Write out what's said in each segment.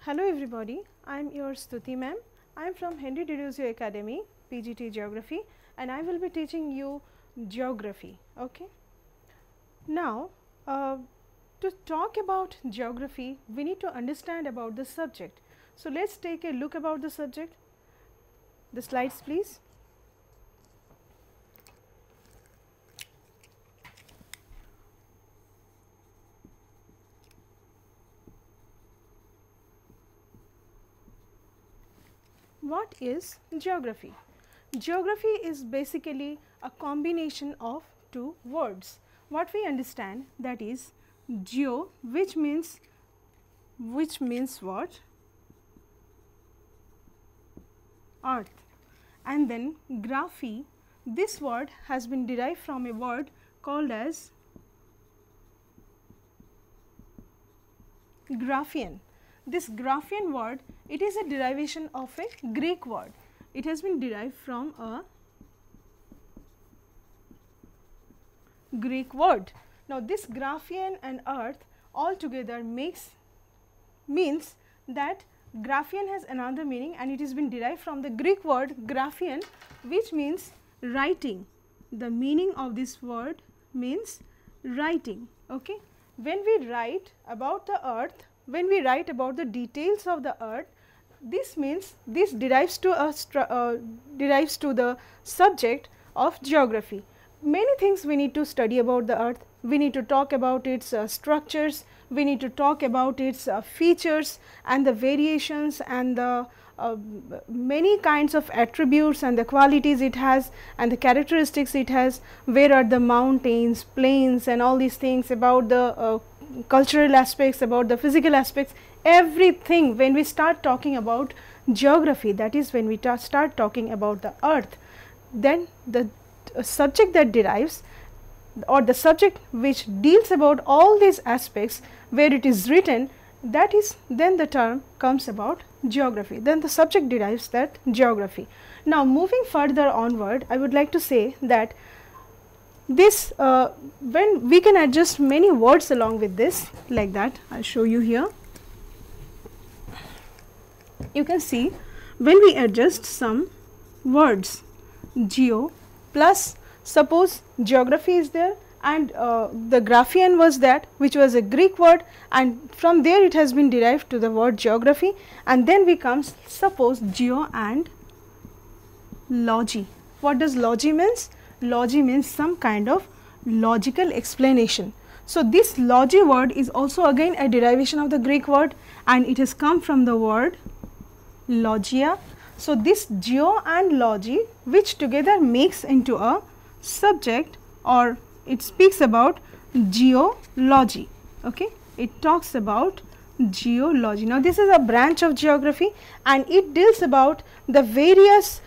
Hello everybody, I am your Stuti ma'am. I am from Henry Deduzio Academy, PGT Geography, and I will be teaching you geography. Okay. Now, to talk about geography, we need to understand about the subject. So, let us take a look about the subject. The slides please. What is geography? Geography is basically a combination of two words. What we understand, that is geo, which means what? Earth, and then graphy. This word has been derived from a word called as graphian. This graphian word, it is a derivation of a Greek word. It has been derived from a Greek word. Now, this graphian and earth all together means that graphian has another meaning, and it has been derived from the Greek word graphian, which means writing. The meaning of this word means writing. Okay. When we write about the earth, when we write about the details of the earth, this means this derives to the subject of geography. Many things we need to study about the earth. We need to talk about its structures, we need to talk about its features and the variations and the many kinds of attributes and the qualities it has and the characteristics it has. Where are the mountains, plains and all these things, about the cultural aspects, about the physical aspects, everything. When we start talking about geography, that is when we start talking about the earth, then the subject that derives, or the subject which deals about all these aspects where it is written, that is then the term comes about geography, then the subject derives that geography. Now, moving further onward, I would like to say that this when we can adjust many words along with this, like that I will show you here. You can see when we adjust some words, geo plus, suppose geography is there and the graphian was that, which was a Greek word, and from there it has been derived to the word geography, and then becomes, suppose, geo and logy. What does logy means? Logy means some kind of logical explanation. So, this logy word is also again a derivation of the Greek word, and it has come from the word logia. So, this geo and logy, which together makes into a subject, or it speaks about geology. Okay, it talks about geology. Now, this is a branch of geography, and it deals about the various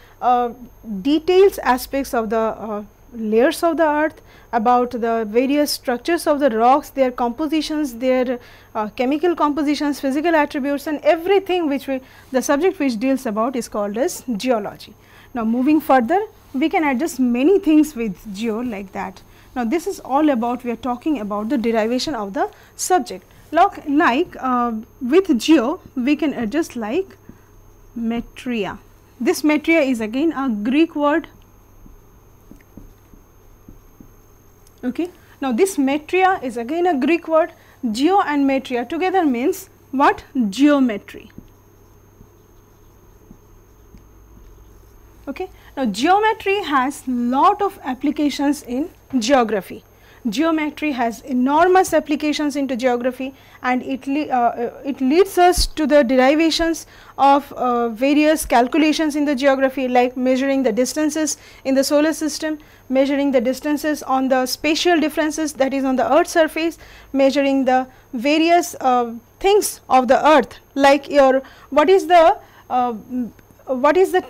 details, aspects of the layers of the earth, about the various structures of the rocks, their compositions, their chemical compositions, physical attributes, and everything which the subject which deals about is called as geology. Now, moving further, we can adjust many things with geo, like that. Now, this is all about, we are talking about the derivation of the subject. Like with geo, we can adjust like metria. This metria is again a Greek word. Okay. Now, this metria is again a Greek word. Geo and metria together means what? Geometry. Okay. Now, geometry has lot of applications in geography. Geometry has enormous applications into geography, and it leads us to the derivations of various calculations in the geography, like measuring the distances in the solar system, measuring the distances on the spatial differences, that is on the earth's surface, measuring the various things of the earth, like your what is the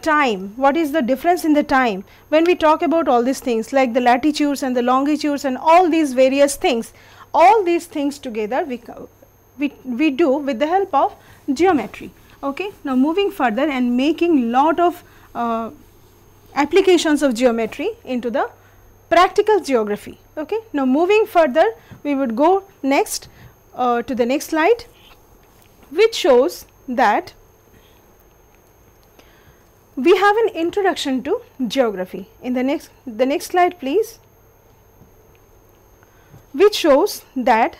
time, what is the difference in the time. When we talk about all these things, like the latitudes and the longitudes and all these various things, all these things together we do with the help of geometry. Okay. Now, moving further and making lot of applications of geometry into the practical geography. Okay. Now, moving further, we would go next to the next slide, which shows that we have an introduction to geography. In the next slide please, which shows that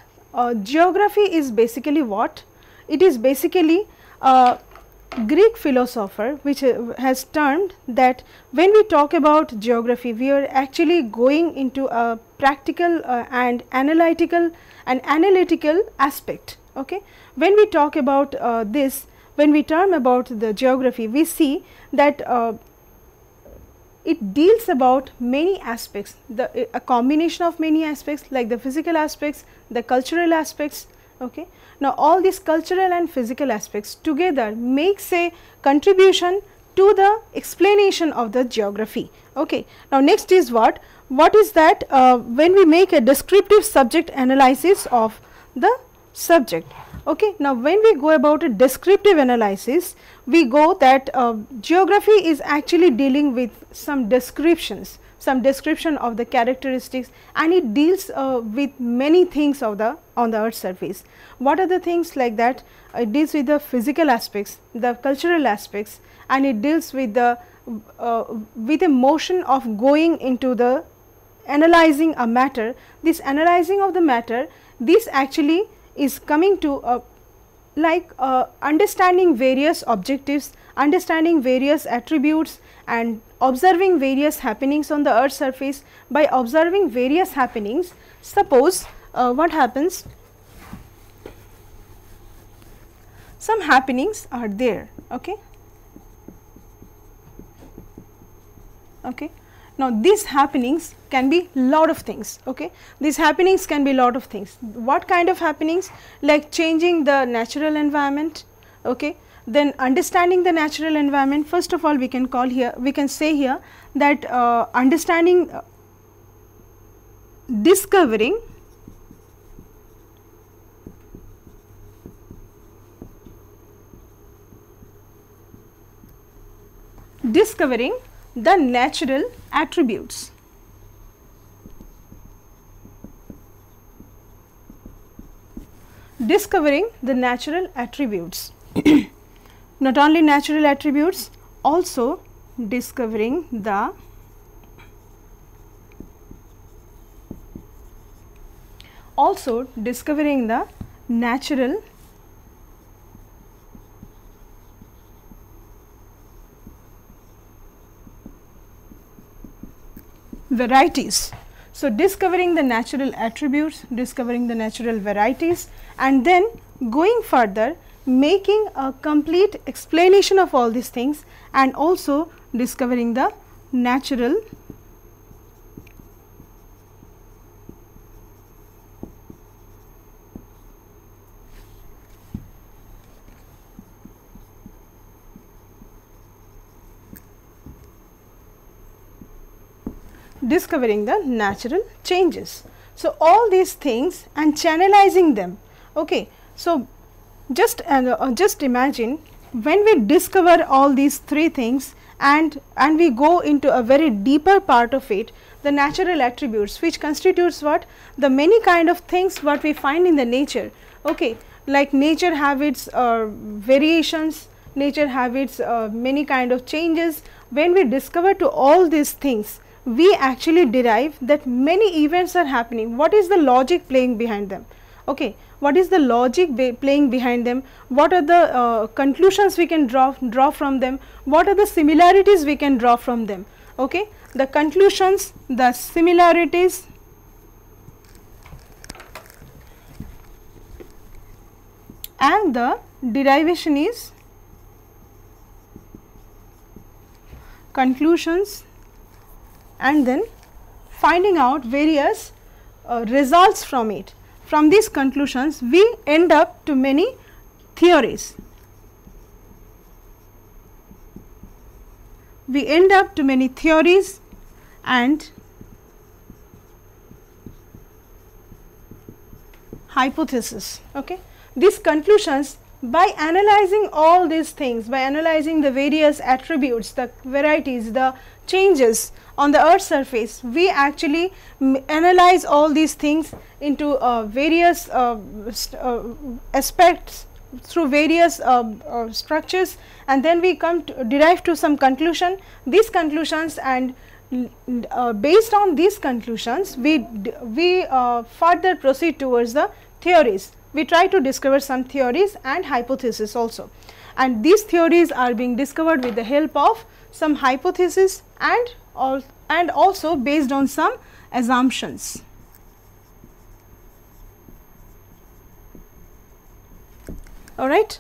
geography is basically what? It is basically a Greek philosopher which has termed that when we talk about geography, we are actually going into a practical and analytical aspect. Okay? When we talk about this, when we term about the geography, we see that it deals about many aspects, a combination of many aspects like the physical aspects, the cultural aspects. Okay. Now, all these cultural and physical aspects together makes a contribution to the explanation of the geography. Okay. Now, next is what is that when we make a descriptive subject analysis of the subject. Okay. Now, when we go about a descriptive analysis, we go that geography is actually dealing with some descriptions, some description of the characteristics, and it deals with many things of on the earth surface. What are the things like that? It deals with the physical aspects, the cultural aspects, and it deals with the with a motion of going into the analyzing a matter. This analyzing of the matter, this actually is coming to understanding various objectives, understanding various attributes, and observing various happenings on the earth surface. By observing various happenings, suppose what happens, some happenings are there. Okay. Okay. Now, these happenings can be lot of things. Okay. These happenings can be lot of things. What kind of happenings? Like changing the natural environment. Okay. Then understanding the natural environment. First of all, we can say here that understanding, discovering the natural attributes. Discovering the natural attributes. Not only natural attributes, also discovering the natural varieties. So, discovering the natural attributes, discovering the natural varieties, and then going further, making a complete explanation of all these things, and also discovering the natural changes. So, all these things and channelizing them. Okay. So, just imagine when we discover all these three things and we go into a very deeper part of it, the natural attributes, which constitutes what? The many kind of things what we find in the nature. Okay. Like nature have its variations, nature have its many kind of changes. When we discover to all these things, we actually derive that many events are happening. What is the logic playing behind them? Okay. What is the logic playing behind them? What are the conclusions we can draw from them? What are the similarities we can draw from them? Okay. The conclusions, the similarities, and the derivation is conclusions, and then finding out various results from it. From these conclusions, we end up to many theories. We end up to many theories and hypotheses. Okay. These conclusions, by analyzing all these things, by analyzing the various attributes, the varieties, the changes on the earth surface, we actually analyze all these things into various aspects through various structures, and then we come to derive to some conclusion. These conclusions, and based on these conclusions we further proceed towards the theories. We try to discover some theories and hypotheses also, and these theories are being discovered with the help of some hypothesis and also based on some assumptions. All right.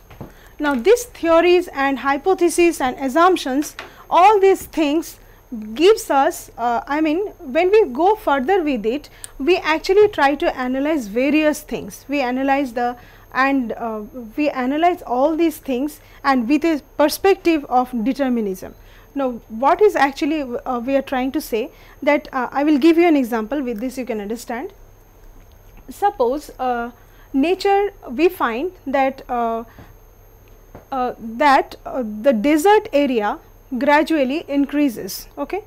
Now, these theories and hypotheses and assumptions, all these things gives us, I mean, when we go further with it, we actually try to analyze various things. We analyze we analyze all these things, and with a perspective of determinism. Now, what is actually we are trying to say, that I will give you an example. With this you can understand. Suppose nature, we find that the desert area gradually increases. Okay,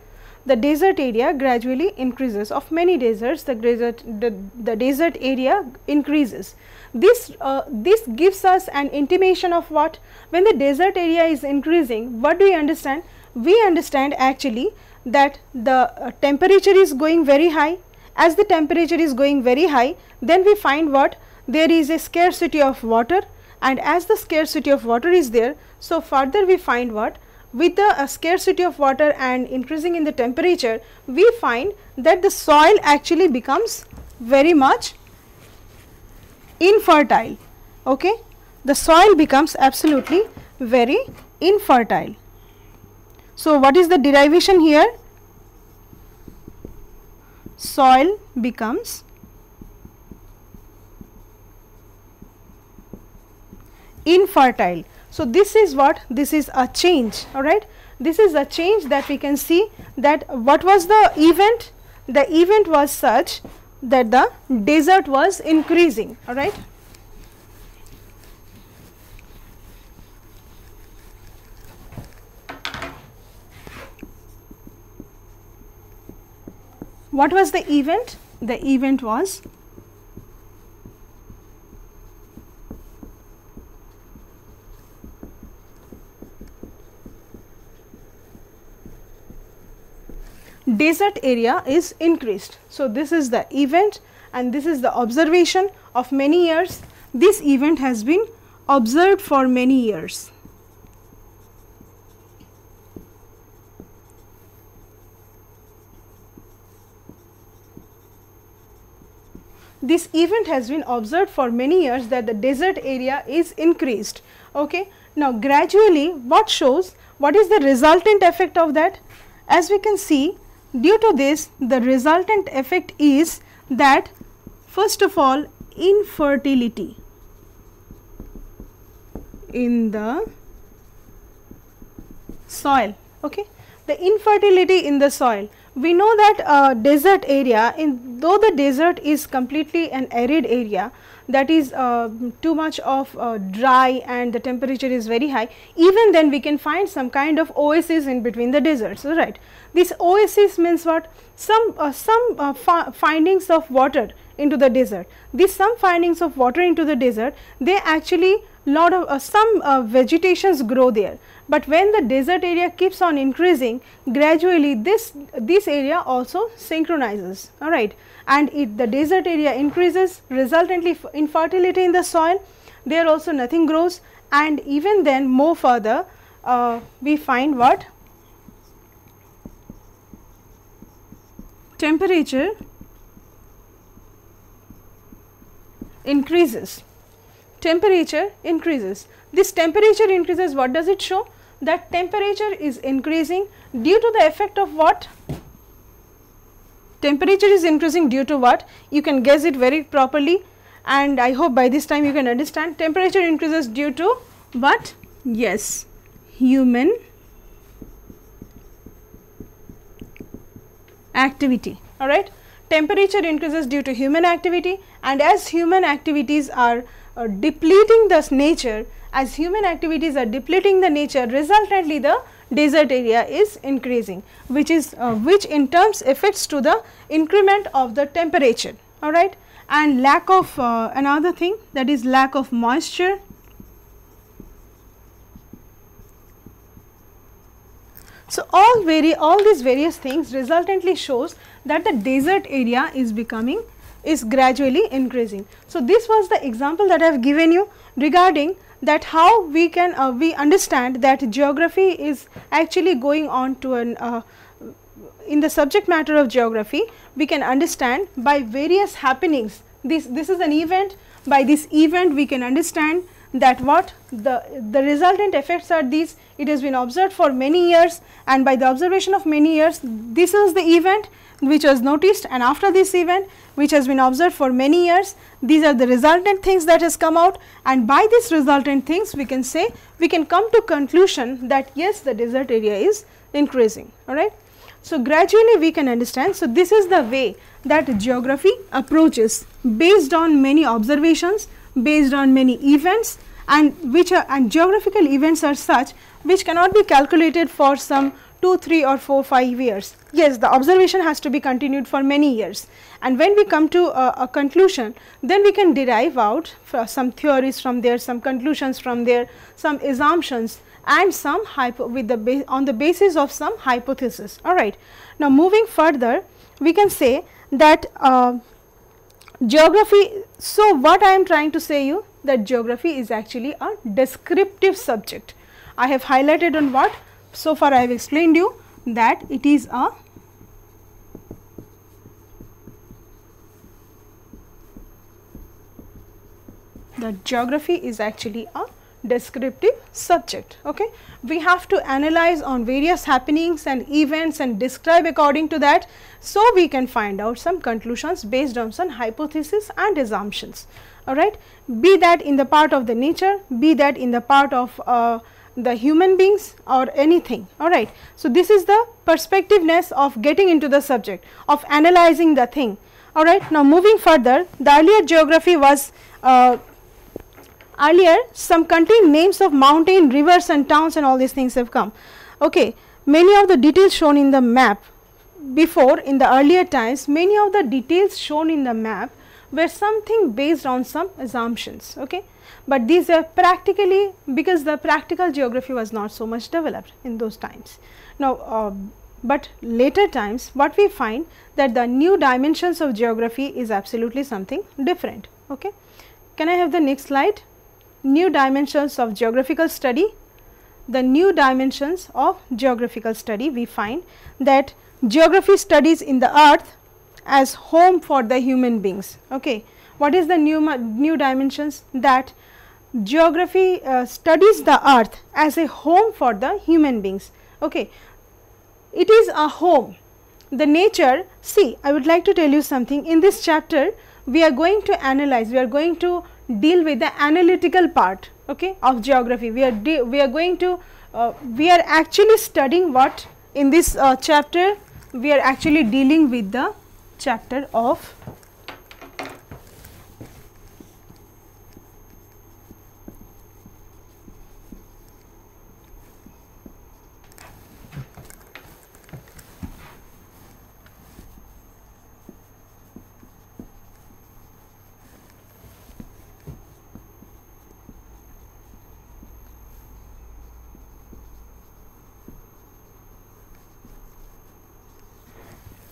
the desert area gradually increases. Of many deserts, the desert area increases. This gives us an intimation of what? When the desert area is increasing, what do we understand? We understand actually that the temperature is going very high. As the temperature is going very high, then we find what? There is a scarcity of water, and as the scarcity of water is there, so further we find what? With the scarcity of water and increasing in the temperature, we find that the soil actually becomes very much infertile. Okay, the soil becomes absolutely very infertile. So, what is the derivation here? Soil becomes infertile. So, this is what? This is a change. All right, this is a change that we can see. That what was the event? The event was such that the desert was increasing. All right. What was the event? The event was desert area is increased. So, this is the event, and this is the observation of many years. This event has been observed for many years. This event has been observed for many years, that the desert area is increased. Okay. Now, gradually what shows? What is the resultant effect of that? As we can see, due to this, the resultant effect is that, first of all, infertility in the soil. Okay, the infertility in the soil. We know that desert area, though the desert is completely an arid area, that is too much of dry and the temperature is very high, even then we can find some kind of oasis in between the deserts, right. This oasis means what? Some findings of water into the desert. These some findings of water into the desert, they actually lot of some vegetations grow there. But when the desert area keeps on increasing, gradually this area also synchronizes, all right, and the desert area increases, resultantly infertility in the soil, there also nothing grows, and even then more further we find what? Temperature increases. Temperature increases. This temperature increases, what does it show? That temperature is increasing due to the effect of what? Temperature is increasing due to what? You can guess it very properly, and I hope by this time you can understand. Temperature increases due to what? Yes, human activity. All right. Temperature increases due to human activity, and as human activities are depleting this nature, as human activities are depleting the nature, resultantly the desert area is increasing, which in turns affects to the increment of the temperature, all right, and lack of another thing, that is lack of moisture So, all these various things resultantly shows that the desert area is gradually increasing. So, this was the example that I have given you regarding that how we can we understand that geography is actually going on to an in the subject matter of geography, we can understand by various happenings. This is an event. By this event we can understand that what the resultant effects are these. It has been observed for many years, and by the observation of many years, this is the event which was noticed, and after this event which has been observed for many years, these are the resultant things that has come out, and by this resultant things we can say, we can come to conclusion that yes, the desert area is increasing. All right. So, gradually we can understand. So, this is the way that geography approaches based on many observations, based on many events, and geographical events are such which cannot be calculated for some 2, 3 or 4, 5 years. Yes, the observation has to be continued for many years, and when we come to a conclusion, then we can derive out some theories from there, some conclusions from there, some assumptions, and some on the basis of some hypothesis. All right. Now, moving further, we can say that geography. So, what I am trying to say you that geography is actually a descriptive subject. I have highlighted on what so far I have explained you that it is that geography is actually a descriptive subject. Okay. We have to analyze on various happenings and events and describe according to that, so we can find out some conclusions based on some hypothesis and assumptions. All right. Be that in the part of the nature, be that in the part of the human beings or anything. All right. So, this is the perspectiveness of getting into the subject, of analyzing the thing. All right. Now, moving further, the earlier geography was earlier some country names of mountain, rivers and towns and all these things have come. Okay. Many of the details shown in the map before, in the earlier times, many of the details shown in the map were something based on some assumptions. Okay. But these are practically, because the practical geography was not so much developed in those times. Now, but later times what we find that the new dimensions of geography is absolutely something different. Okay. Can I have the next slide? New dimensions of geographical study. The new dimensions of geographical study, we find that geography studies in the earth as home for the human beings. Okay. What is the new dimensions? That geography studies the earth as a home for the human beings. Okay. It is a home. The nature, see, I would like to tell you something. In this chapter, we are going to analyze, we are going to deal with the analytical part, okay, of geography. We are actually studying what in this chapter. We are actually dealing with the chapter of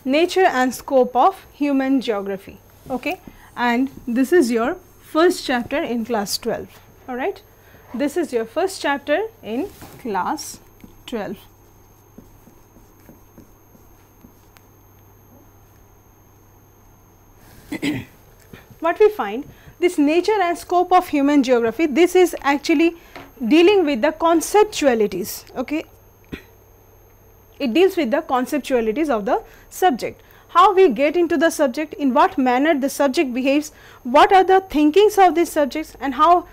nature and scope of human geography. Okay. And this is your first chapter in class 12. All right. This is your first chapter in class 12. What we find, this nature and scope of human geography, this is actually dealing with the conceptualities. Okay. It deals with the conceptualities of the subject, how we get into the subject, in what manner the subject behaves, what are the thinkings of these subjects, and how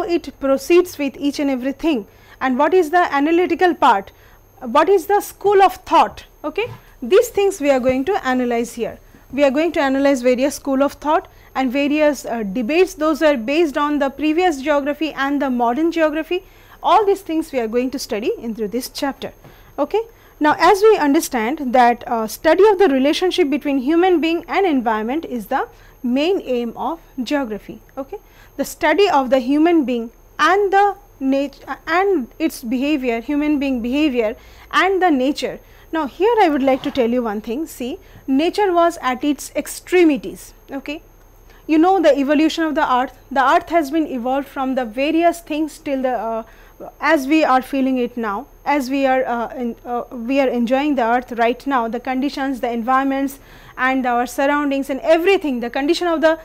it proceeds with each and everything, and what is the analytical part, what is the school of thought. Okay. These things we are going to analyze here. We are going to analyze various school of thought and various debates. Those are based on the previous geography and the modern geography. All these things we are going to study into this chapter. Okay. Now, as we understand that study of the relationship between human being and environment is the main aim of geography. Okay. The study of the human being and the nature and its behavior, human being behavior and the nature. Now, here I would like to tell you one thing. See, nature was at its extremities. Okay, you know the evolution of the earth. The earth has been evolved from the various things till the as we are feeling it now, as we are enjoying the earth right now. The conditions, the environments, and our surroundings and everything. The condition of the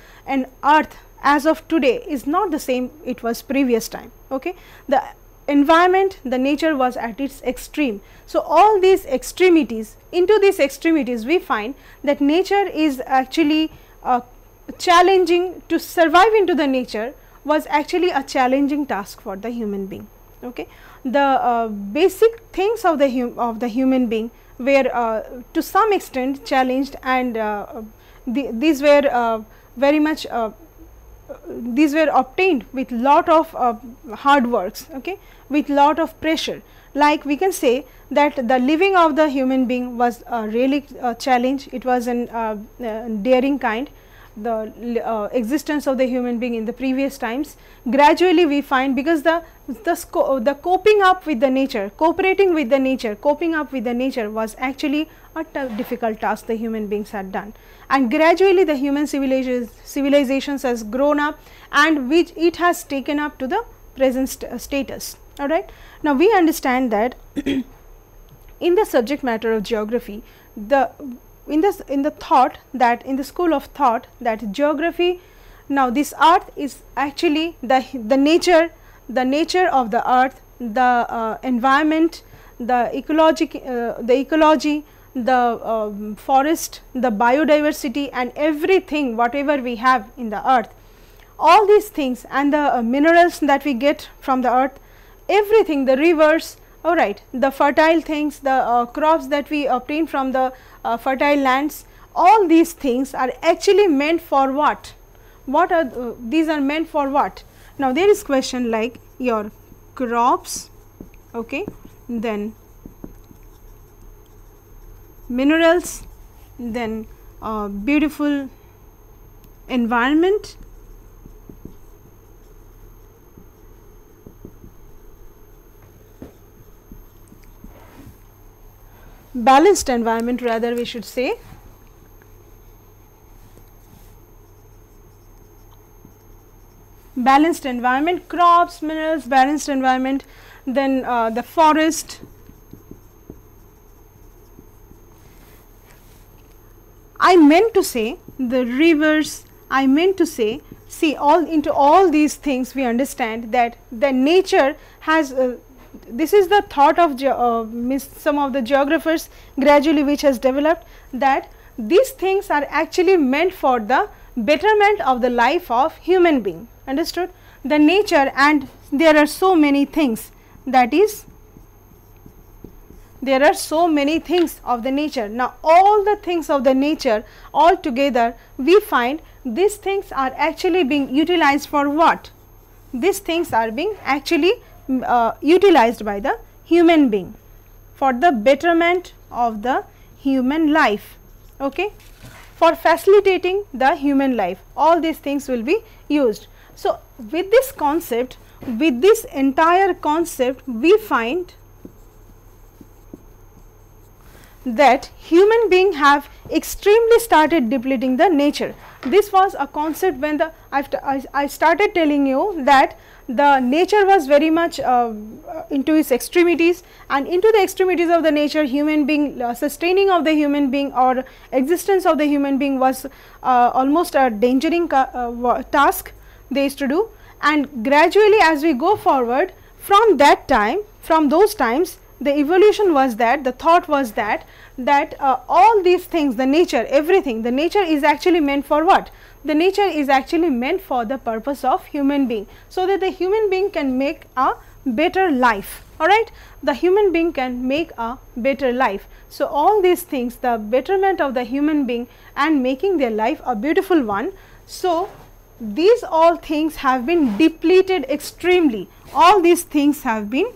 earth as of today is not the same it was previous time. Okay, the environment, the nature was at its extreme. So, all these extremities, into these extremities we find that nature is actually challenging. To survive into the nature was actually a challenging task for the human being. Okay, the basic things of the human being were to some extent challenged, and these were very much these were obtained with lot of hard works, okay, with lot of pressure. Like we can say that the living of the human being was really a challenge. It was an daring kind. The existence of the human being in the previous times, gradually we find, because the coping up with the nature, cooperating with the nature, coping up with the nature was actually a difficult task the human beings had done, and gradually the human civilizations has grown up, and which it has taken up to the present status. All right. Now, we understand that in the subject matter of geography, in the thought that in the school of thought that geography, now this earth is actually the nature of the earth, the environment, the ecology, the forest, the biodiversity, and everything whatever we have in the earth, all these things, and the minerals that we get from the earth, everything, the rivers, all right, the fertile things, the crops that we obtain from the fertile lands, all these things are actually meant for what? What are these are meant for what? Now, there is question like your crops, okay, then minerals, then beautiful environment, balanced environment, rather we should say, balanced environment, crops, minerals, balanced environment, then the forest. I meant to say the rivers, I meant to say, see, all these things we understand that the nature has this is the thought of some of the geographers gradually which has developed, that these things are actually meant for the betterment of the life of human being. Understood? The nature, and there are so many things, that is, there are so many things of the nature. Now, all the things of the nature all together, we find these things are actually being utilized for what? These things are being actually utilized by the human being for the betterment of the human life, okay, for facilitating the human life. All these things will be used. So, with this concept, with this entire concept, we find that human beings have extremely started depleting the nature. This was a concept when I started telling you that the nature was very much into its extremities, and into the extremities of the nature, human being, sustaining of the human being or existence of the human being was almost a dangerous task they used to do. And gradually as we go forward, from that time, from those times, the evolution was that, the thought was that all these things, the nature, everything, the nature is actually meant for what? The nature is actually meant for the purpose of human being, so that the human being can make a better life. All right, the human being can make a better life. So, all these things, the betterment of the human being and making their life a beautiful one. So, these all things have been depleted extremely. All these things have been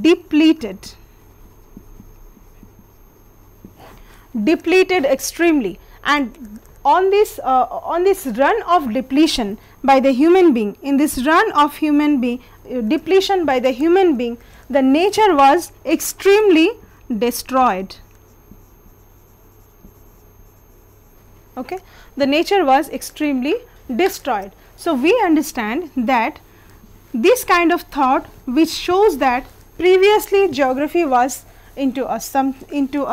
depleted extremely, and on this run of depletion by the human being, in this run of human being depletion by the human being, the nature was extremely destroyed. Okay, the nature was extremely destroyed. So we understand that this kind of thought, which shows that previously geography was into a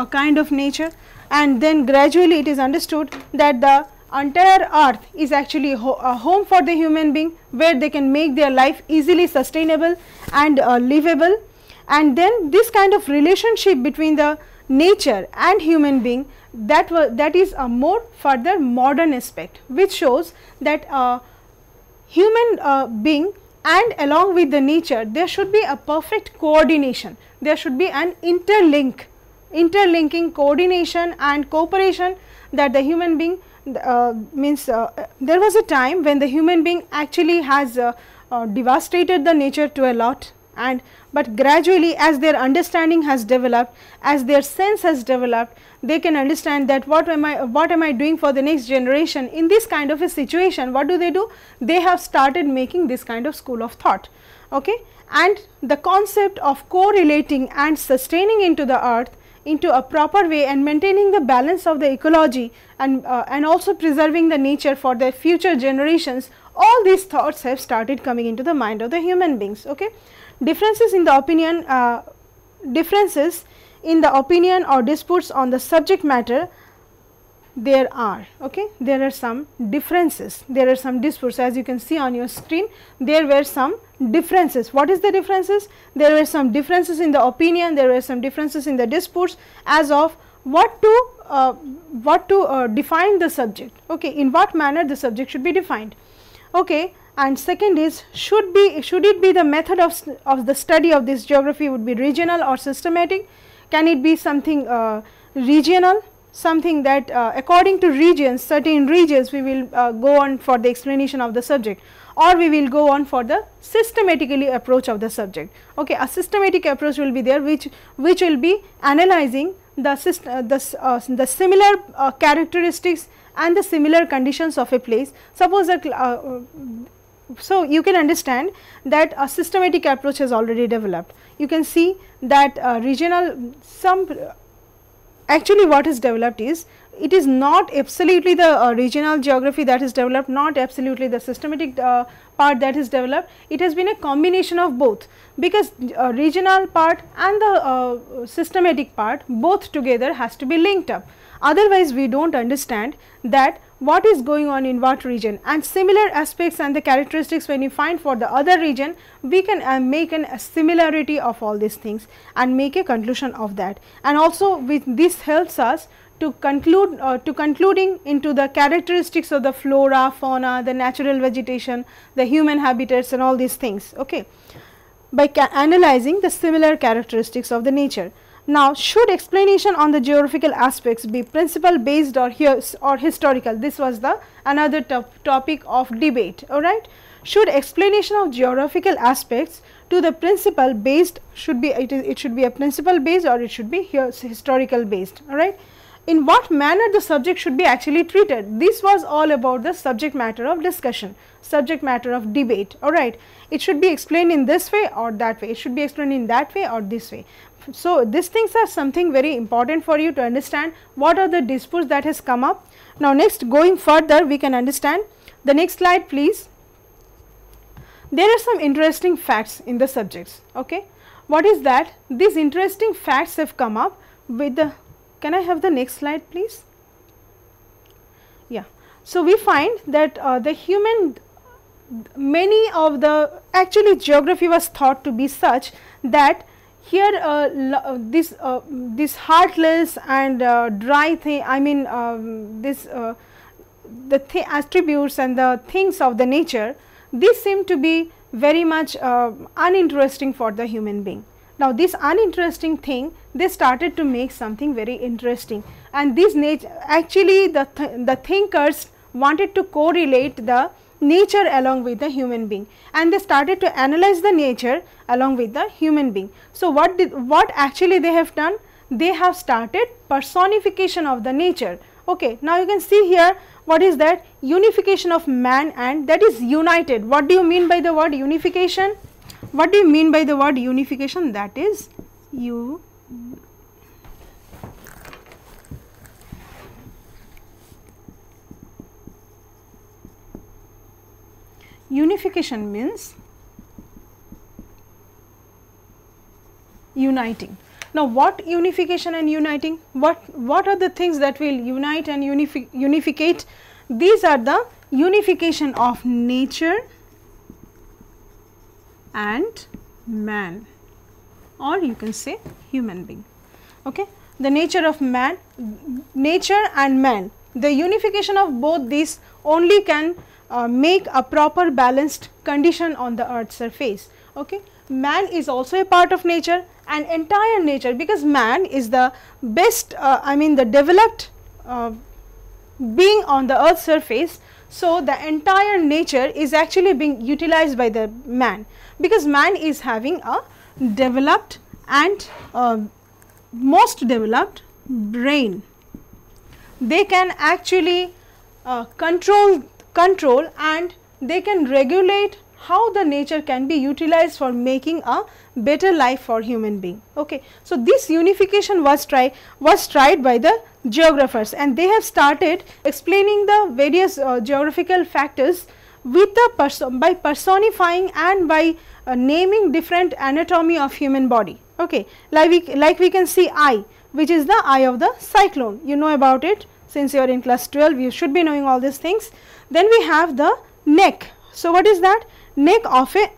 kind of nature, and then gradually it is understood that the entire earth is actually a home for the human being, where they can make their life easily sustainable and livable. And then this kind of relationship between the nature and human being, that is a more further modern aspect, which shows that human being and along with the nature, there should be a perfect coordination, there should be an interlinking coordination and cooperation, that the human being there was a time when the human being actually has devastated the nature to a lot, and but gradually as their understanding has developed, as their sense has developed, they can understand that what am I doing for the next generation in this kind of a situation. What do? They have started making this kind of school of thought. Okay, and the concept of correlating and sustaining into the earth into a proper way and maintaining the balance of the ecology, and also preserving the nature for the future generations, all these thoughts have started coming into the mind of the human beings. Okay, differences in the opinion or disputes on the subject matter, there are some differences, there are some disputes, as you can see on your screen. There were some differences. What is the differences? There were some differences in the opinion, there were some differences in the disputes as of what to define the subject. Okay, in what manner the subject should be defined. Okay, and second is, should it be the method of the study of this geography would be regional or systematic? Can it be something regional, something that according to regions, certain regions we will go on for the explanation of the subject, or we will go on for the systematically approach of the subject. Okay, a systematic approach will be there, which will be analyzing the similar characteristics and the similar conditions of a place. Suppose so you can understand that a systematic approach has already developed. You can see that actually what is developed is, it is not absolutely the regional geography that is developed, not absolutely the systematic part that is developed. It has been a combination of both, because regional part and the systematic part both together has to be linked up. Otherwise we do not understand that what is going on in what region, and similar aspects and the characteristics when you find for the other region, we can make a similarity of all these things and make a conclusion of that. And also with this helps us to concluding into the characteristics of the flora, fauna, the natural vegetation, the human habitats and all these things. Okay, by analyzing the similar characteristics of the nature. Now, should explanation on the geographical aspects be principle based or historical? This was the another topic of debate. All right, should explanation of geographical aspects to the principle based should be it should be a principle based, or it should be historical based. All right, in what manner the subject should be actually treated? This was all about the subject matter of discussion, subject matter of debate. All right, it should be explained in this way or that way, it should be explained in that way or this way. So these things are something very important for you to understand what are the disputes that has come up. Now next, going further, we can understand the next slide please. There are some interesting facts in the subjects. Okay, what is that? These interesting facts have come up with the, can I have the next slide please? Yeah, so we find that actually geography was thought to be such that here this heartless and dry thing, I mean the attributes and the things of the nature, these seem to be very much uninteresting for the human being. Now this uninteresting thing, they started to make something very interesting, and this actually the thinkers wanted to correlate the nature along with the human being, and they started to analyze the nature along with the human being. So what actually they have done? They have started personification of the nature. Okay, now you can see here what is that? Unification of man, and that is united. What do you mean by the word unification? What do you mean by the word unification? That is unification means uniting. Now, what unification and uniting? What are the things that will unite and unificate? These are the unification of nature and man, or you can say human being. Okay, the nature of man, nature and man, the unification of both these only can make a proper balanced condition on the earth's surface. Okay, man is also a part of nature and entire nature, because man is the best the developed being on the earth's surface. So, the entire nature is actually being utilized by the man, because man is having a developed and most developed brain. They can actually control and they can regulate how the nature can be utilized for making a better life for human being. Okay. So, this unification was tried by the geographers, and they have started explaining the various geographical factors with the by personifying and by naming different anatomy of human body. Okay. Like we can see eye, which is the eye of the cyclone. You know about it, since you are in class 12, you should be knowing all these things. Then we have the neck. So, what is that? Neck of a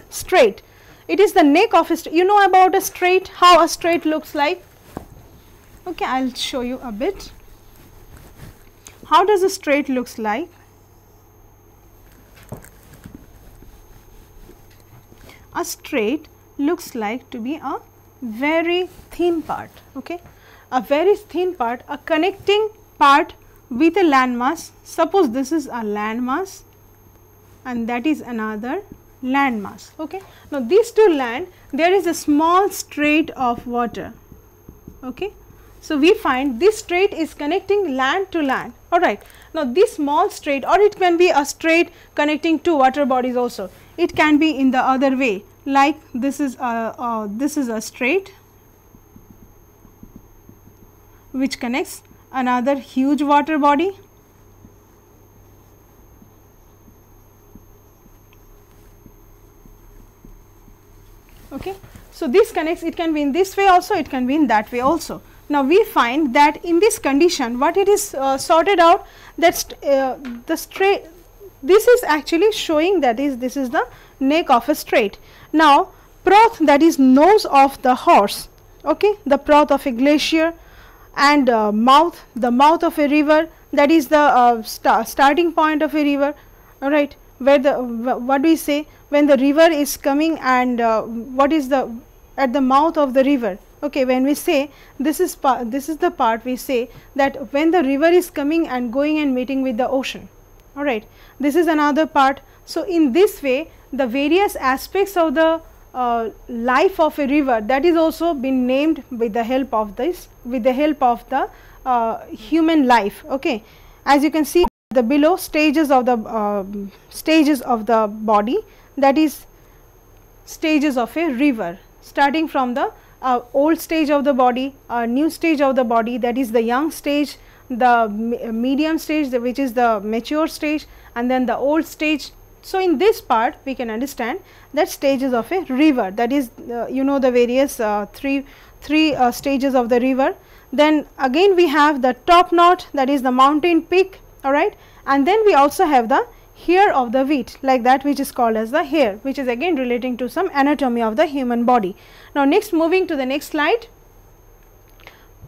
straight. It is the neck of a straight. You know about a straight, how a straight looks like. Okay, I will show you a bit. How does a straight looks like? A straight looks like to be a very thin part. Okay, a very thin part, a connecting part with a landmass. Suppose this is a landmass and that is another landmass. Okay. Now, these two land, there is a small strait of water. Okay. So, we find this strait is connecting land to land. Alright. Now, this small strait, or it can be a strait connecting two water bodies also. It can be in the other way, like this is a strait which connects another huge water body. Okay. So, this connects, it can be in this way also, it can be in that way also. Now, we find that in this condition, what it is sorted out, that the strait, this is actually showing that this is the neck of a strait. Now, proth, that is nose of the horse, okay, the proth of a glacier, and mouth, the mouth of a river, that is the starting point of a river, alright, where the what do we say, when the river is coming, and what is the at the mouth of the river. Okay, when we say this is the part, we say that when the river is coming and going and meeting with the ocean. Alright, this is another part. So, in this way, the various aspects of the life of a river, that is also been named with the help of this, with the help of the human life. Okay, as you can see the below stages of the body, that is stages of a river, starting from the old stage of the body, new stage of the body, that is the young stage, the medium stage, which is the mature stage, and then the old stage. So, in this part we can understand that stages of a river, that is you know the various three stages of the river. Then again we have the top knot, that is the mountain peak, alright, and then we also have the hair of the wheat, like that, which is called as the hair, which is again relating to some anatomy of the human body. Now, next, moving to the next slide.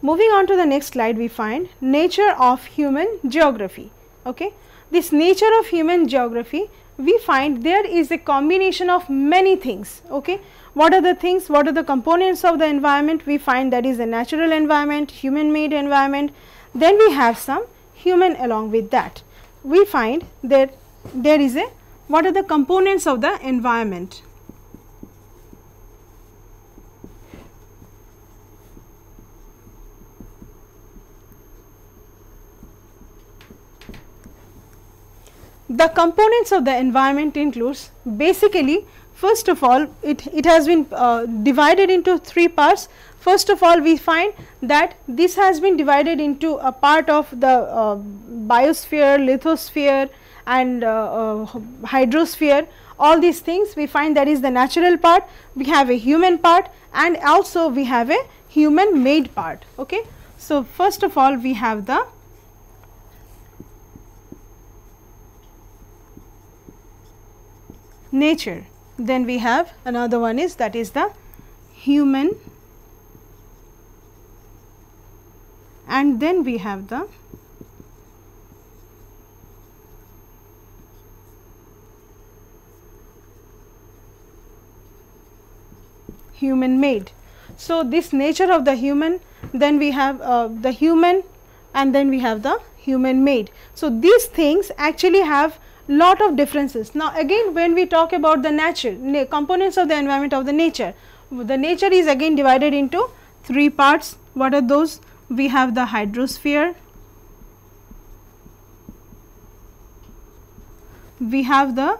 Moving on to the next slide, we find nature of human geography. Okay, this nature of human geography, we find there is a combination of many things. Okay, what are the things, what are the components of the environment? We find that is a natural environment, human made environment, then we have some human along with that. We find that there is a, what are the components of the environment? the components of the environment includes, basically first of all it has been divided into 3 parts. First of all, we find that this has been divided into a part of the biosphere, lithosphere and hydrosphere. All these things we find that is the natural part, we have a human part and also we have a human made part. Okay. So, first of all we have the nature, then we have another one is that is the human, and then we have the human made. So, this nature of the human, then we have the human and then we have the human made. So, these things actually have lot of differences. Now, again when we talk about the nature components of the environment of the nature is again divided into 3 parts. What are those? We have the hydrosphere, we have the,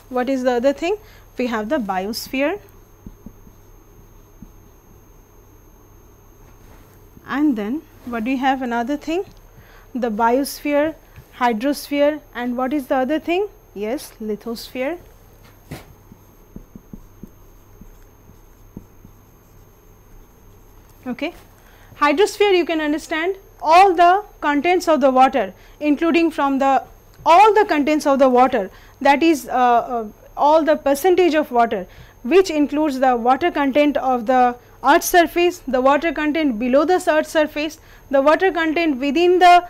what is the other thing? We have the biosphere, and then what do we have another thing? The biosphere, hydrosphere, and what is the other thing? Yes, lithosphere. Okay. Hydrosphere, you can understand all the contents of the water, including from the all the contents of the water, that is all the percentage of water, which includes the water content of the earth's surface, the water content below the earth's surface, the water content within the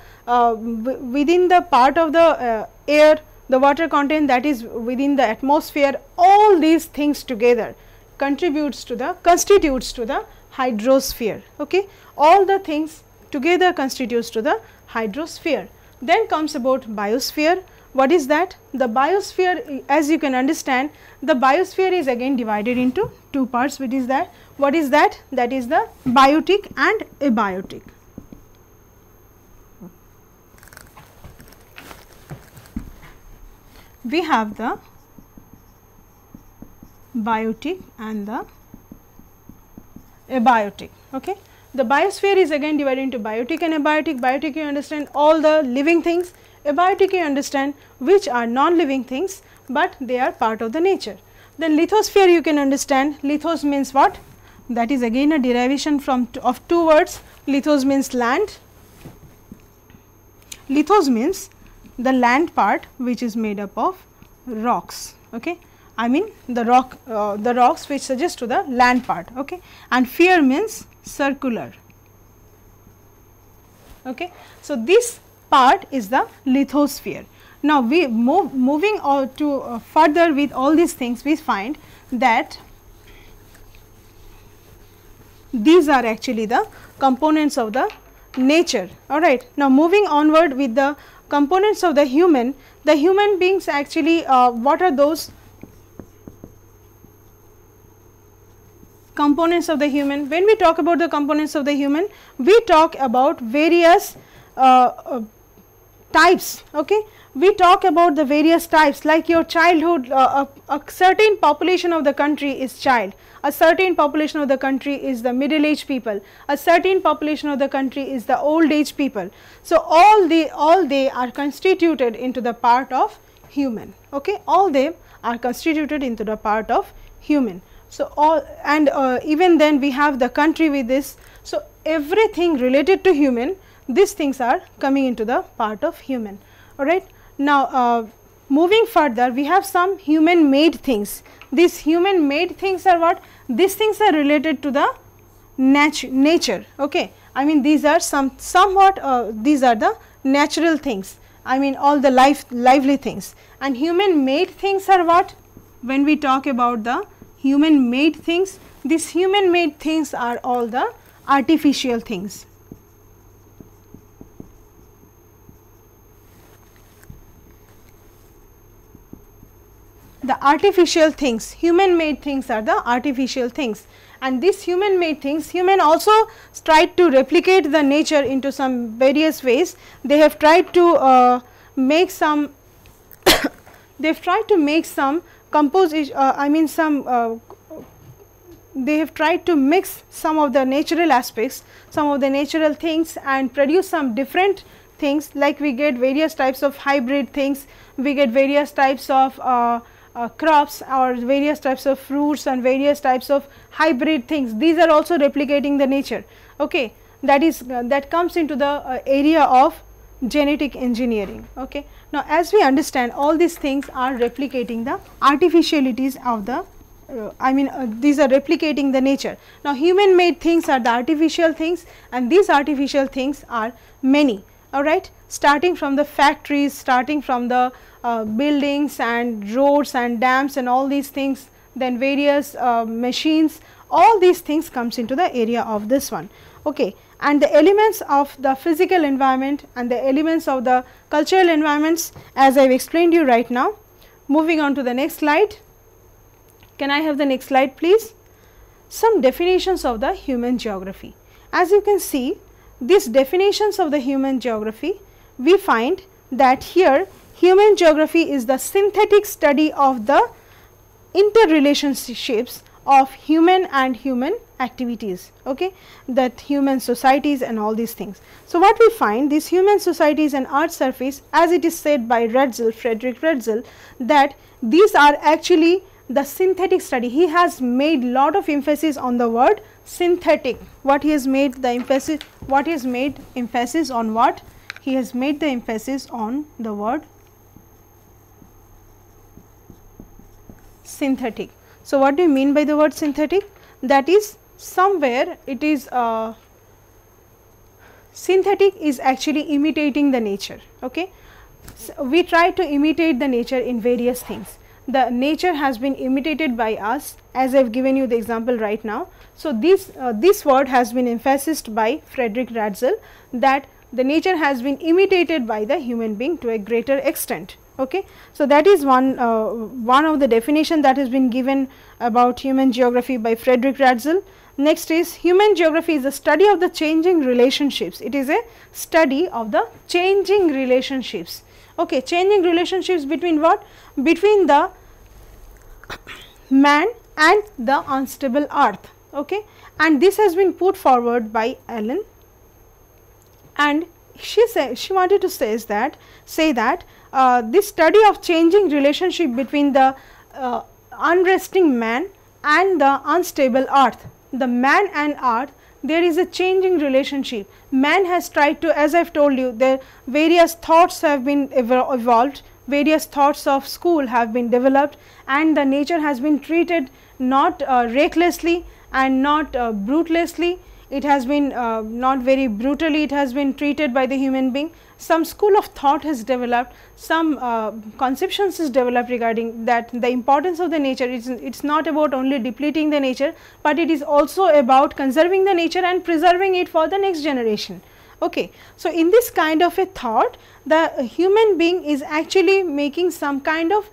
part of the air, the water content that is within the atmosphere. All these things together constitutes to the hydrosphere. Okay. All the things together constitutes to the hydrosphere. Then comes about biosphere. What is that? The biosphere, as you can understand, the biosphere is again divided into 2 parts. Which is that? What is that? That is the biotic and abiotic. We have the biotic and the abiotic. Okay. The biosphere is again divided into biotic and abiotic. Biotic, you understand all the living things, abiotic you understand which are non-living things, but they are part of the nature. Then lithosphere, you can understand, lithos means what? That is again a derivation from of 2 words. Lithos means land, lithos means the land part which is made up of rocks. Okay. I mean the rocks which suggest to the land part. Okay. And sphere means circular. Okay. So, this part is the lithosphere. Now, we moving on to further with all these things, we find that these are actually the components of the nature. Alright. Now, moving onward with the components of the human beings actually what are those components of the human? When we talk about the components of the human, we talk about various types. Okay. We talk about the various types, like your childhood, a certain population of the country is child, a certain population of the country is the middle aged people, a certain population of the country is the old age people. So, all they are constituted into the part of human. Okay. All they are constituted into the part of human. So, all and even then we have the country with this. So, everything related to human, these things are coming into the part of human. Alright. Now, moving further, we have some human made things. These human made things are what? These things are related to the nature. Okay. I mean these are somewhat these are the natural things. I mean all the lively things, and human made things are what? When we talk about the human made things, these human made things are all the artificial things. The artificial things, human made things are the artificial things, and these human made things, human also tried to replicate the nature into some various ways. They have tried to make some they have tried to make some composition, they have tried to mix some of the natural aspects, some of the natural things, and produce some different things, like we get various types of hybrid things, we get various types of crops or various types of fruits and various types of hybrid things. These are also replicating the nature. Okay, that is that comes into the area of genetic engineering. Okay. Now, as we understand, all these things are replicating the artificialities of the these are replicating the nature. Now, human made things are the artificial things, and these artificial things are many, alright, starting from the factories, starting from the buildings and roads and dams and all these things, then various machines, all these things comes into the area of this one. Okay. And the elements of the physical environment and the elements of the cultural environments, as I have explained you right now. Moving on to the next slide. Can I have the next slide, please? Some definitions of the human geography. As you can see, these definitions of the human geography, we find that here human geography is the synthetic study of the interrelationships of human and human activities, okay, that human societies and all these things. So, what we find, these human societies and earth surface, as it is said by Frederick Ratzel, that these are actually the synthetic study. He has made lot of emphasis on the word synthetic. What he has made the emphasis, what he has made emphasis on what? He has made the emphasis on the word synthetic. So, what do you mean by the word synthetic? That is, somewhere it is synthetic is actually imitating the nature. Okay. So, we try to imitate the nature in various things. The nature has been imitated by us, as I have given you the example right now. So, this word has been emphasized by Frederick Ratzel, that the nature has been imitated by the human being to a greater extent. Okay. So, that is one of the definition that has been given about human geography by Frederick Ratzel. Next is, human geography is the study of the changing relationships. It is a study of the changing relationships. Okay, changing relationships between what? Between the man and the unstable earth. Okay, and this has been put forward by Ellen, and she wanted to say that this study of changing relationship between the unresting man and the unstable earth. The man and earth, there is a changing relationship. Man has tried to, as I have told you, the various thoughts have been evolved, various thoughts of school have been developed, and the nature has been treated not recklessly and not brutalessly. It has been not very brutally, it has been treated by the human being. Some school of thought has developed, some conceptions is developed regarding that the importance of the nature. It's not about only depleting the nature, but it is also about conserving the nature and preserving it for the next generation. Okay. So, in this kind of a thought, the human being is actually making some kind of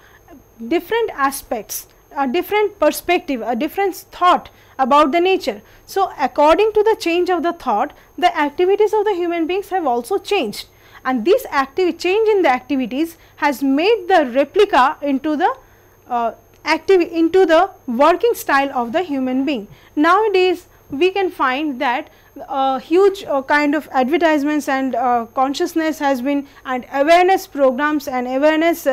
different aspects, a different perspective, a different thought about the nature. So, according to the change of the thought, the activities of the human beings have also changed, and this change in the activities has made the replica into the into the working style of the human being. Nowadays, we can find that huge kind of advertisements and consciousness has been, and awareness programs and awareness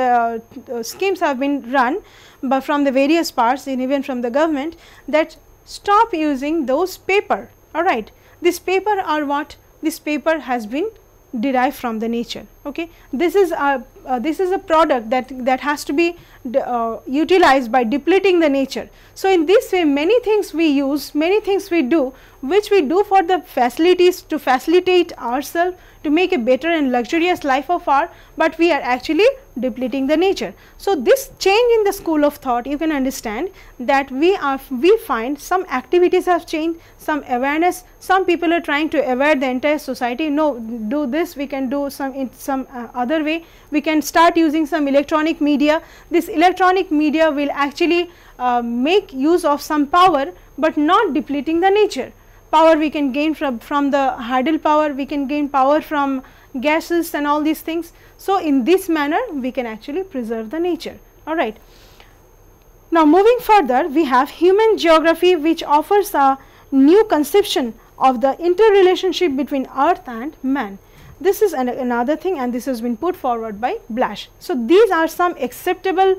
schemes have been run, but from the various parts and even from the government, that stop using those paper. Alright, this paper are what? This paper has been derived from the nature. Okay, this is a product that has to be utilized by depleting the nature. So, in this way, many things we use, many things we do, which we do for the facilities to facilitate ourselves, to make a better and luxurious life of our, but we are actually depleting the nature. So, this change in the school of thought, you can understand that we find some activities have changed, some awareness, some people are trying to aware the entire society. No, do this, we can do some in some other way, we can start using some electronic media. This electronic media will actually make use of some power, but not depleting the nature. Power we can gain from the hydel power, we can gain power from gases and all these things. So, in this manner we can actually preserve the nature. All right. Now, moving further, we have human geography, which offers a new conception of the interrelationship between earth and man. This is another thing, and this has been put forward by Blash. So, these are some acceptable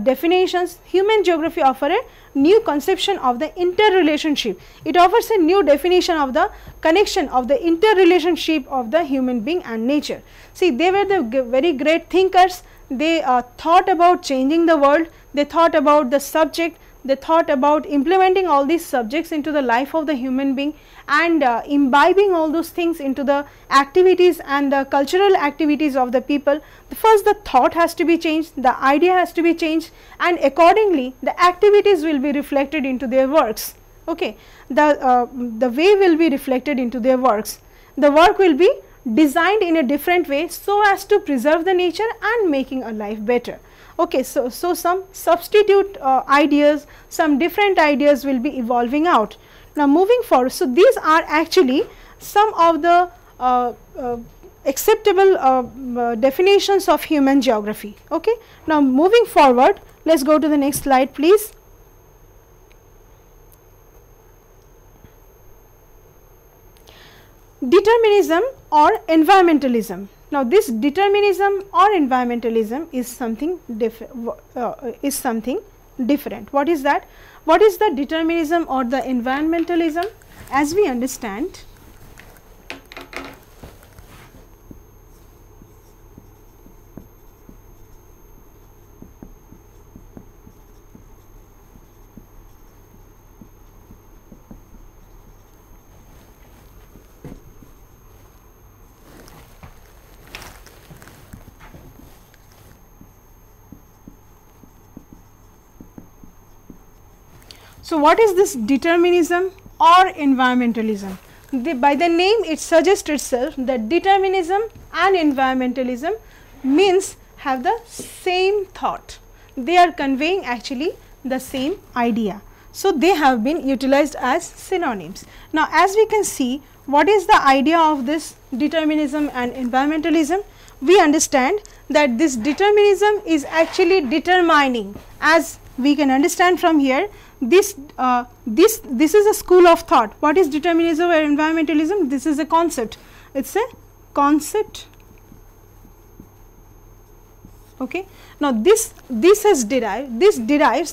definitions. Human geography offer a new conception of the interrelationship. It offers a new definition of the connection of the interrelationship of the human being and nature. See, they were the very great thinkers. They thought about changing the world, they thought about the subject, they thought about implementing all these subjects into the life of the human being and imbibing all those things into the activities and the cultural activities of the people. First, the thought has to be changed, the idea has to be changed, and accordingly the activities will be reflected into their works. Okay, the way will be reflected into their works. The work will be designed in a different way so as to preserve the nature and making a life better. Okay, so some substitute ideas, some different ideas will be evolving out. Now, moving forward, so these are actually some of the acceptable definitions of human geography. Okay. Now, moving forward, let us go to the next slide, please. Determinism or environmentalism. Now, this determinism or environmentalism is something different. What is that? What is the determinism or the environmentalism? As we understand, so what is this determinism or environmentalism? By the name it suggests itself that determinism and environmentalism means have the same thought. They are conveying actually the same idea. So, they have been utilized as synonyms. Now, as we can see, what is the idea of this determinism and environmentalism? We understand that this determinism is actually determining, as we can understand from here. This is a school of thought. What is determinism or environmentalism? This is a concept. It's a concept. Okay. Now, this derives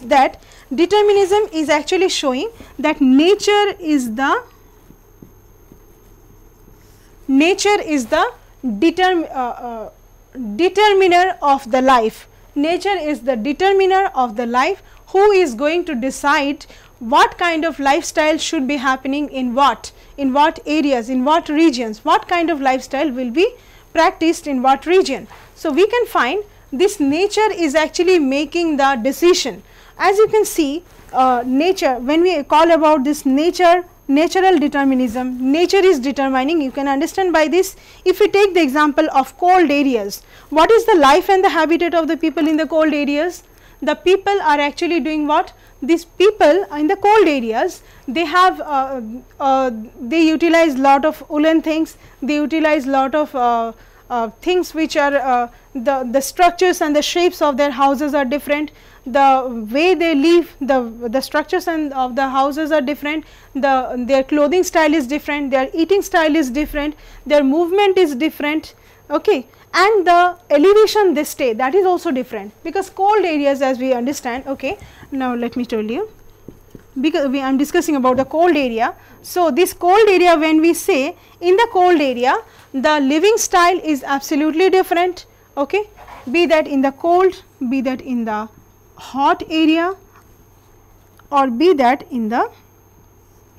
that determinism is actually showing that nature is the determiner of the life. Nature is the determiner of the life, who is going to decide what kind of lifestyle should be happening in what areas, in what regions, what kind of lifestyle will be practiced in what region. So, we can find this nature is actually making the decision. As you can see, nature, when we call about this natural determinism, nature is determining. You can understand by this. If we take the example of cold areas, what is the life and the habitat of the people in the cold areas? The people are actually doing what? These people in the cold areas, they have they utilize lot of woolen things, they utilize lot of things which are the structures and the shapes of their houses are different, the way they live, the structures and of the houses are different, their clothing style is different, their eating style is different, their movement is different. Okay. And the elevation they stay, that is also different, because cold areas, as we understand. Okay. Now, let me tell you, because I am discussing about the cold area. So, this cold area, when we say in the cold area, the living style is absolutely different. Okay. Be that in the cold, be that in the hot area, or be that in the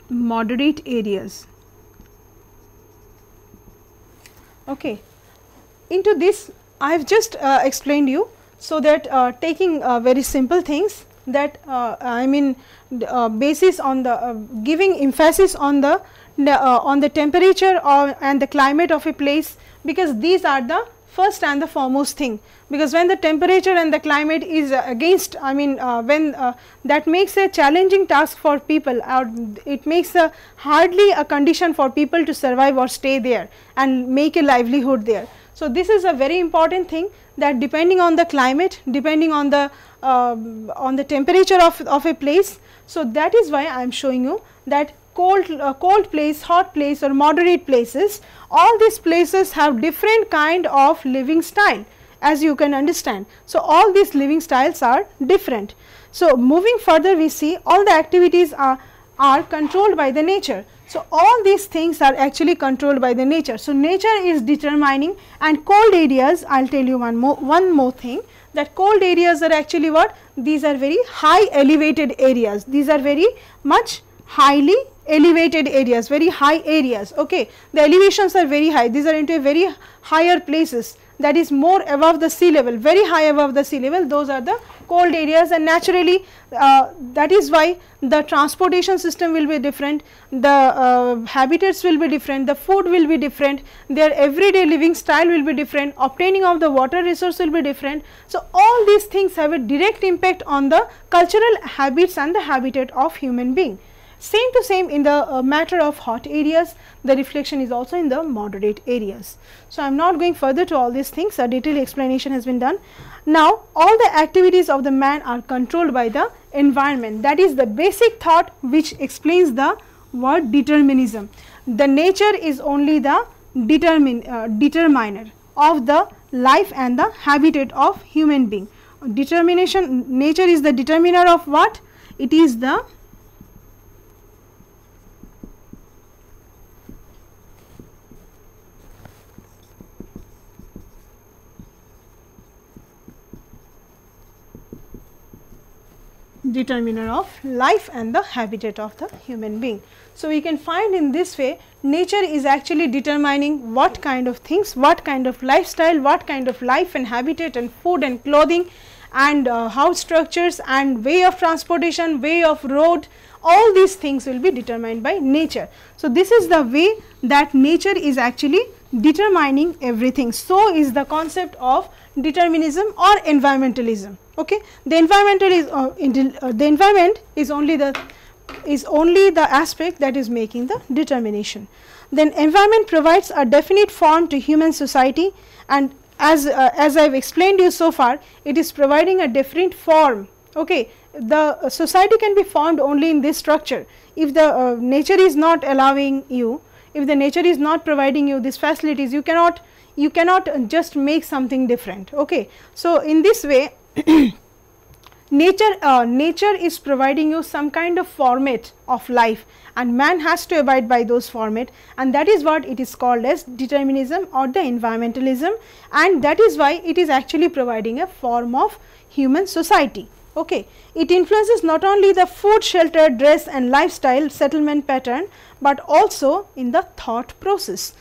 moderate areas. Okay. Into this I have just explained you, so that taking very simple things, that I mean basis on the giving emphasis on the temperature and the climate of a place, because these are the first and the foremost thing, because when the temperature and the climate is against, I mean when that makes a challenging task for people, or it makes a hardly a condition for people to survive or stay there and make a livelihood there. So, this is a very important thing, that depending on the climate, depending on the temperature of a place. So, that is why I am showing you that cold place, hot place or moderate places, all these places have different kind of living style, as you can understand. So, all these living styles are different. So, moving further, we see all the activities are controlled by the nature. So, all these things are actually controlled by the nature. So, nature is determining, and cold areas, I will tell you one more thing, that cold areas are actually what? These are very high elevated areas. These are very much highly elevated areas, very high areas. Okay, the elevations are very high. These are into a very higher places, that is more above the sea level, very high above the sea level. Those are the cold areas, and naturally that is why the transportation system will be different, the habitats will be different, the food will be different, their everyday living style will be different, obtaining of the water resource will be different. So, all these things have a direct impact on the cultural habits and the habitat of human being. Same to same in the matter of hot areas, the reflection is also in the moderate areas. So, I am not going further to all these things, a detailed explanation has been done. Now, all the activities of the man are controlled by the environment. That is the basic thought which explains the word determinism. The nature is only the determiner of the life and the habitat of human being. Determination, nature is the determiner of what? It is the determiner of life and the habitat of the human being. So, we can find in this way, nature is actually determining what kind of things, what kind of lifestyle, what kind of life and habitat and food and clothing and house structures and way of transportation, way of road, all these things will be determined by nature. So, this is the way that nature is actually determining everything. So, is the concept of determinism or environmentalism. Okay, the environment is only the aspect that is making the determination. Then environment provides a definite form to human society, and as I have explained you so far, it is providing a different form. Okay, the society can be formed only in this structure. If the nature is not allowing you, if the nature is not providing you these facilities, you cannot just make something different. Okay, so in this way nature is providing you some kind of format of life, and man has to abide by those format, and that is what it is called as determinism or the environmentalism, and that is why it is actually providing a form of human society. Okay, it influences not only the food, shelter, dress and lifestyle settlement pattern, but also in the thought process.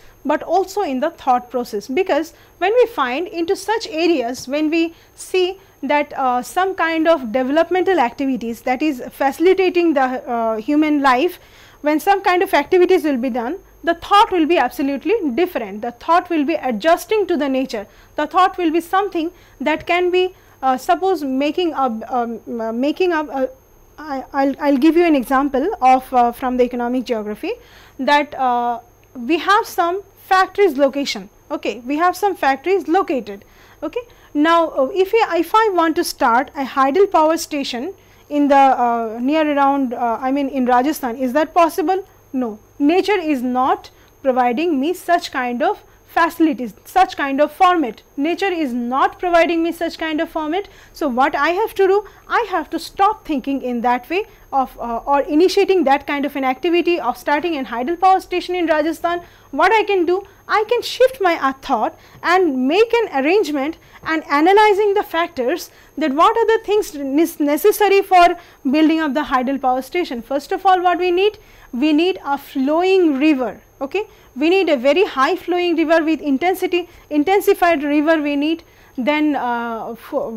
Because when we find into such areas, when we see that some kind of developmental activities, that is facilitating the human life, when some kind of activities will be done, the thought will be absolutely different. The thought will be adjusting to the nature. The thought will be something that can be suppose making up I'll give you an example of from the economic geography, that we have some factories location. Okay, we have some factories located. Okay, now if I want to start a hydel power station in the near around I mean in Rajasthan, is that possible? No, nature is not providing me such kind of facilities, such kind of format. Nature is not providing me such kind of format. So, what I have to do? I have to stop thinking in that way of or initiating that kind of an activity of starting an hydel power station in Rajasthan. What I can do? I can shift my thought and make an arrangement and analyzing the factors, that what are the things necessary for building up the hydel power station. First of all, what we need? We need a flowing river. Okay, we need a very high flowing river with intensified river we need. Then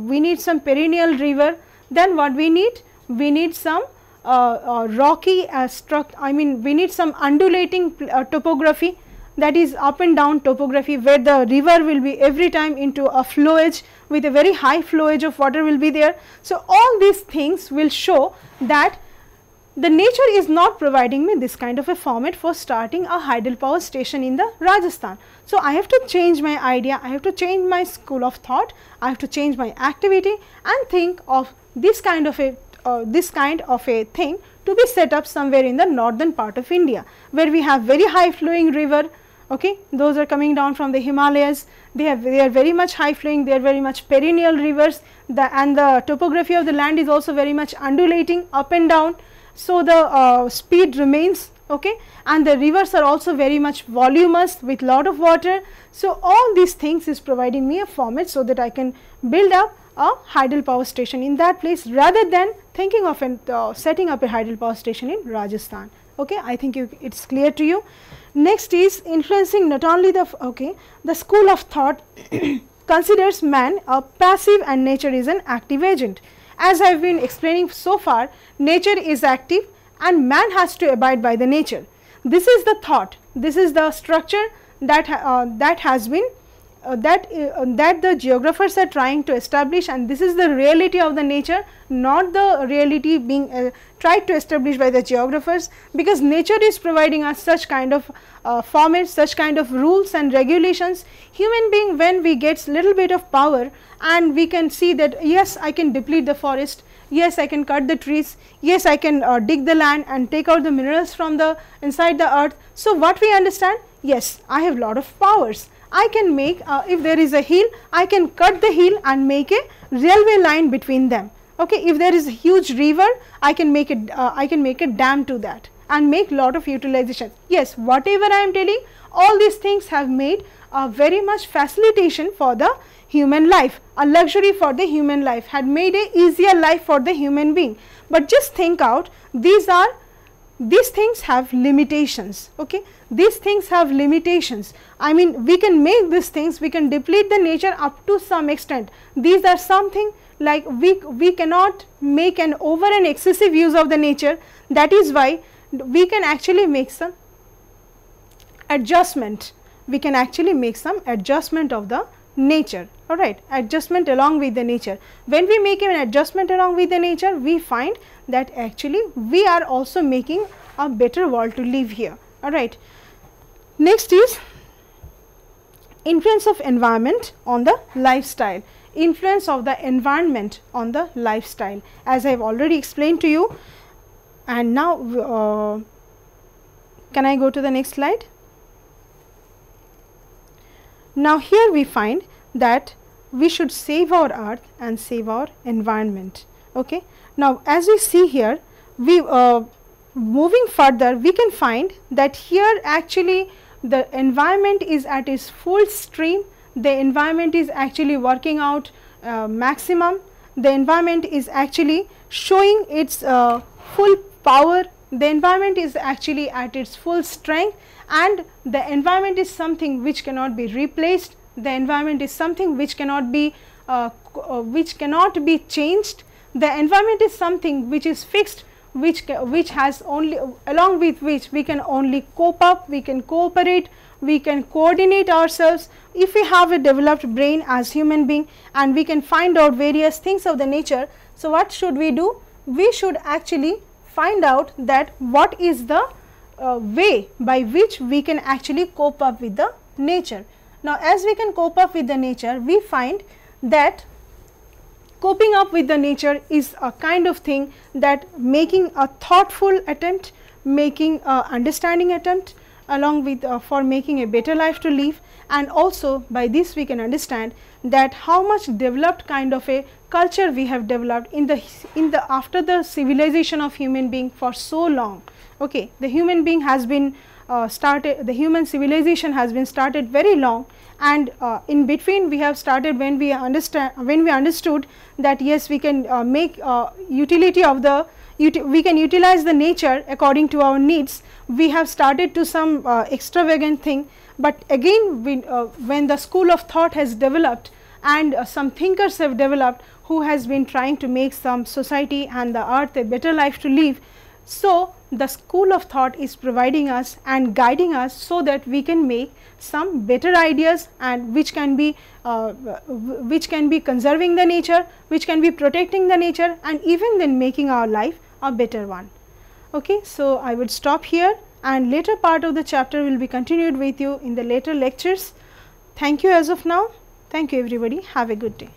we need some perennial river. Then what we need? We need some rocky structure, I mean we need some undulating topography. that is up and down topography, where the river will be every time into a flowage with a very high flowage of water will be there. So, all these things will show that the nature is not providing me this kind of a format for starting a hydropower station in the Rajasthan. So, I have to change my idea, I have to change my school of thought, I have to change my activity and think of this kind of a thing to be set up somewhere in the northern part of India, where we have very high flowing river. Okay, those are coming down from the Himalayas. They are very much high flowing, they are very much perennial rivers, and the topography of the land is also very much undulating up and down. So, the speed remains, okay, and the rivers are also very much voluminous with lot of water. So, all these things is providing me a format so that I can build up a hydropower station in that place, rather than thinking of setting up a hydropower station in Rajasthan. Okay, I think it is clear to you. Next is influencing not only the school of thought considers man a passive and nature is an active agent. As I have been explaining so far, nature is active and man has to abide by the nature. This is the thought, this is the structure that has been that the geographers are trying to establish, and this is the reality of the nature, not the reality being tried to establish by the geographers, because nature is providing us such kind of formats, such kind of rules and regulations. Human being, when we get little bit of power and we can see that yes, I can deplete the forest, yes, I can cut the trees, yes, I can dig the land and take out the minerals from the inside the earth. So, what we understand, yes, I have lot of powers. I can make if there is a hill, I can cut the hill and make a railway line between them. Okay, if there is a huge river, I can make a dam to that and make lot of utilization. Yes, whatever I am telling, all these things have made a very much facilitation for the human life, a luxury for the human life, had made a easier life for the human being. But just think out, these things have limitations. Okay, these things have limitations. I mean, we can make these things, we can deplete the nature up to some extent. These are something like we cannot make an over and excessive use of the nature. That is why we can actually make some adjustment. We can actually make some adjustment of the nature. All right, adjustment along with the nature. When we make an adjustment along with the nature, we find that actually we are also making a better world to live here. All right. Next is influence of environment on the lifestyle. Influence of the environment on the lifestyle, as I have already explained to you. And now, can I go to the next slide? Now, here we find that we should save our earth and save our environment. Okay. Now, as we see here, we moving further, we can find that here actually the environment is at its full stream, the environment is actually working out maximum, the environment is actually showing its full power, the environment is actually at its full strength, and the environment is something which cannot be replaced, the environment is something which cannot be changed, the environment is something which is fixed, which has only, along with which we can only cope up, we can cooperate, we can coordinate ourselves if we have a developed brain as human being, and we can find out various things of the nature. So, what should we do? We should actually find out that what is the way by which we can actually cope up with the nature. Now, as we can cope up with the nature, we find that coping up with the nature is a kind of thing that making a thoughtful attempt, making a understanding attempt, along with for making a better life to live, and also by this we can understand that how much developed kind of a culture we have developed in the after the civilization of human being for so long. Okay, the human being has been the human civilization has been started very long, and in between we have started when we understood that yes, we can make utility of the we can utilize the nature according to our needs. We have started to some extravagant thing, but again when the school of thought has developed and some thinkers have developed who has been trying to make some society and the earth a better life to live, So, the school of thought is providing us and guiding us so that we can make some better ideas, and which can be conserving the nature, which can be protecting the nature, and even then making our life a better one. Okay, so I would stop here, and later part of the chapter will be continued with you in the later lectures. Thank you as of now. Thank you everybody. Have a good day.